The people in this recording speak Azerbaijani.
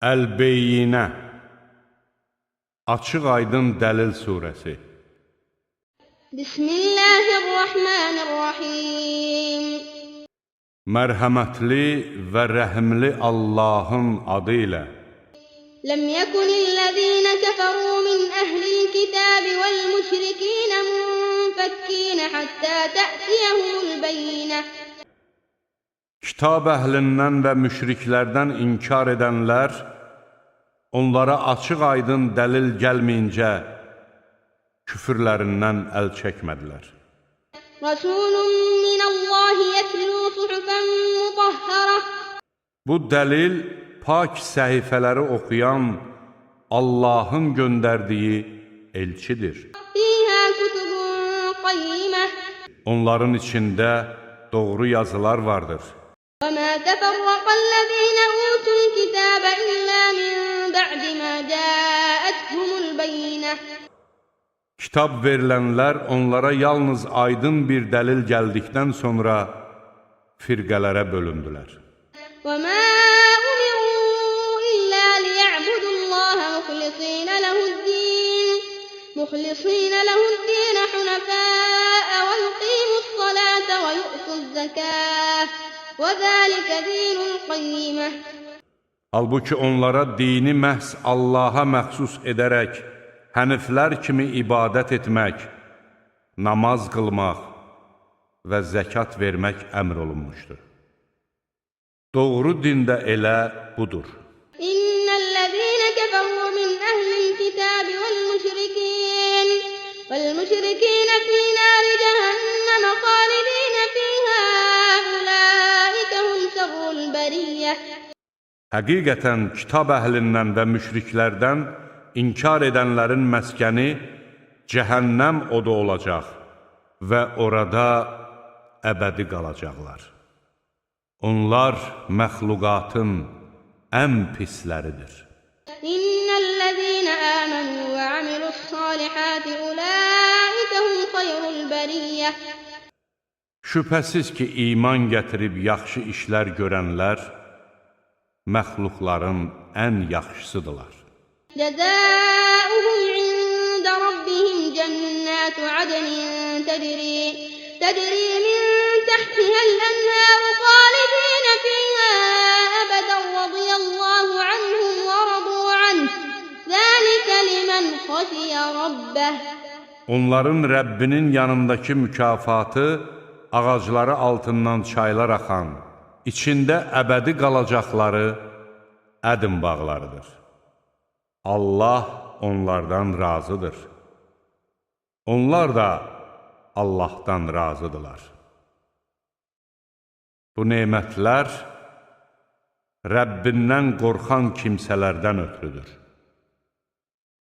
Əl-Beyyinə Açıq-aydın dəlil surəsi. Bismillahirrahmanirrahim. Mərhəmətli və rəhimli Allahın adı ilə. Ləm yəkunillezîne kəfərû min əhlil kitâbi vel müşrikîne munfəkkîne hattâ tə'tiyehumul beyyinə. Kitab əhlindən və müşriklərdən inkar edənlər, onlara açıq-aydın dəlil gəlməyincə küfürlərindən əl çəkmədilər. Rasulun minəllahi yətlû suhufən mutahharah. Bu dəlil pak səhifələri oxuyan Allahın göndərdiyi elçidir. Fîhâ kutubun qayyimeh. Onların içində doğru yazılar vardır. وَمَا تَفَرَّقَ الَّذِينَ أُوتُوا الْكِتَابَ إِلَّا مِنْ بَعْدِ مَا جَاءَتْهُمُ الْبَيِّنَةُ. Kitab verilənlər onlara yalnız aydın bir dəlil gəldikdən sonra firqələrə bölündülər. وَمَا أُمِرُوا إِلَّا لِيَعْبُدُوا اللَّهَ مُخْلِصِينَ لَهُ الدِّينَ حُنَفَاءَ وَيُقِيمُوا الصَّلَاةَ وَيُؤْتُوا الزَّكَاةَ وَذَلِكَ دِينُ الْقَيِّمَةِ. Halbuki onlara dini məhz Allaha məxsus edərək, həniflər kimi ibadət etmək, namaz qılmaq və zəkat vermək əmr olunmuşdur. Doğru din də elə budur. İnnellezîne keferû min ehlil kitâbi vel müşrikîne fî nâri cehenneme khâlidîne fîhâ ulâike hum şerrul beriyyeh. Həqiqətən kitab əhlindən və müşriklərdən inkar edənlərin məskəni cəhənnəm odu olacaq və orada əbədi qalacaqlar. Onlar məxluqatın ən pisləridir. İnnellezîne âmenû ve amilussâlihâti ulâike hum hayrul beriyyeh. Şübhəsiz ki, iman gətirib yaxşı işlər görənlər məxluqların ən yaxşısıdırlar. Cəzâuhum ində rabbihim cənnətu adnin təcrî min təhtihəl ənhâru xâlidîne fîhâ əbədən radiyallahu anhum və radu anh. Zəlikə limən xəşiyə rabbeh. Onların Rəbbinin yanındakı mükafatı ağacları altından çaylar axan, içində əbədi qalacaqları ədin bağlarıdır. Allah onlardan razıdır. Onlar da Allahdan razıdırlar. Bu nemətlər Rəbbindən qorxan kimsələrdən ötürüdür.